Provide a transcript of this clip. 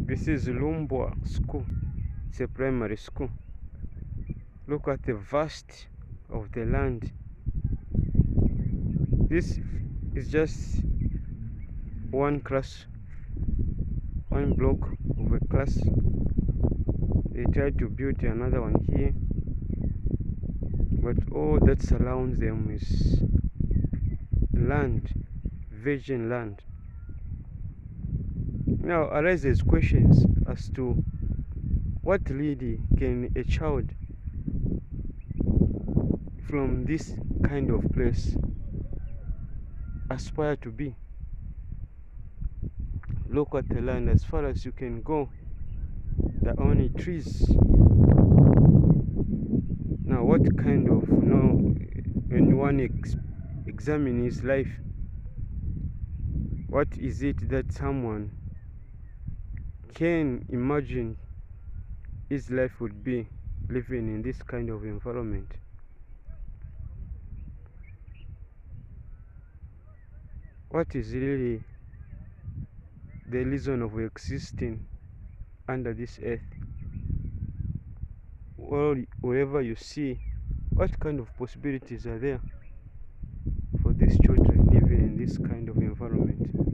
This is Lumbwa School. It's a primary school. Look at the vast of the land. This is just one class, one block of a class. They tried to build another one here, but all that surrounds them is land, virgin land. Now arises questions as to what really can a child from this kind of place aspire to be. Look at the land as far as you can go. There are only trees. Now what kind of, when one examine his life, what is it that someone can imagine his life would be living in this kind of environment? What is really the reason of existing under this earth? Well, wherever you see, what kind of possibilities are there for these children living in this kind of environment?